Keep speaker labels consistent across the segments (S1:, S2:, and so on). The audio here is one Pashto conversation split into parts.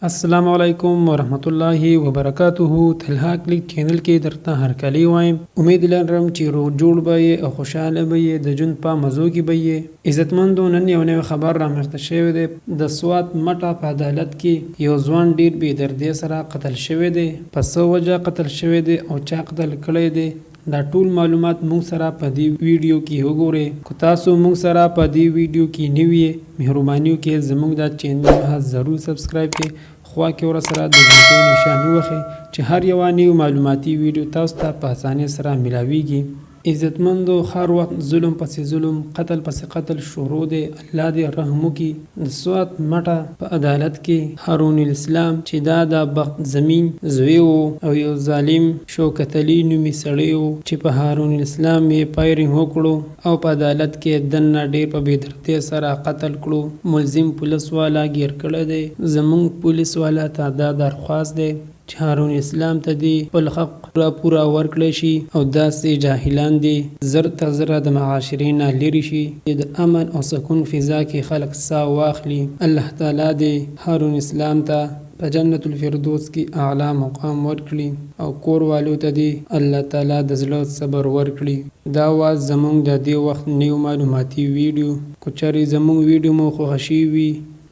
S1: السلام علیکم ورحمت الله وبرکاته. تلها کلیک چینل کې درته هرکلی وایم. امید لرم چې روغ جوړ به یې او خوشحاله به یې، د ژوند په مزو کې به یې. عزتمندو، نن یو نوی خبر رامخته شوی دی. د سوات مټه په عدالت کې یو ځوان ډیر بې دردۍ سره قتل شوی دی. په څه وجه قتل شوی دی او چا قتل کړی دی، دا ټول معلومات موږ سره په دې ویډیو کې وګورئ. که تاسو موږ سره په دې ویډیو کې نوی یې، مهرباني وکړئ زموږ دا چینل ضرور سبسکرایب کړئ، خوا کې ورسره د غونډۍ نشان ووهئ چې هر یوه نوی معلوماتي ویډیو تاسو ته په اسانۍ سره میلاویږي. عزتمندو، هر وخت ظلم پسې ظلم، قتل پسې قتل شروع دی. الله دې رحم وکړي. د سوات مټه په عدالت کې هارون الاسلام چې دا د بخت زمین زوی و او یو ظالم شوکت علي نومي سړی و چې په هارون الاسلام یې فایرنګ وکړو او په عدالت کې دننه ډېر په بې دردۍ سره قتل کړو. ملزم پولیس والا ګیر کړی دی. زموږ پولیس والا ته دا درخواست دی چې هارون اسلام ته دې خپل حق پوره ورکړی شي او داسې جاهلان دي زر تر زره د معاشرې نه لرې شي چې د امن او سکون فضا کې خلک ساه واخلي. الله تعالی دې هارون اسلام ته په جنت الفردوس کې اعلی مقام ورکړي او کور والو ته دې الله تعالی د زړه صبر ورکړي. دا وه زموږ د دې وخت نیو معلوماتي ویډیو. که چېرې زموږ ویډیو مو خوښه شوي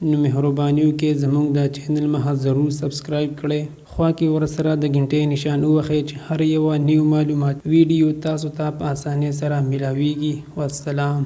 S1: نو مهرباني وکړئ زموږ دا چینل مه ضرور سبسکرایب کړئ، خوا کې ورسره د غنټۍ نشان ووهئ چې هر یوه نیو معلومات ویډیو تاسو ته په اسانۍ سره میلاویږي. والسلام.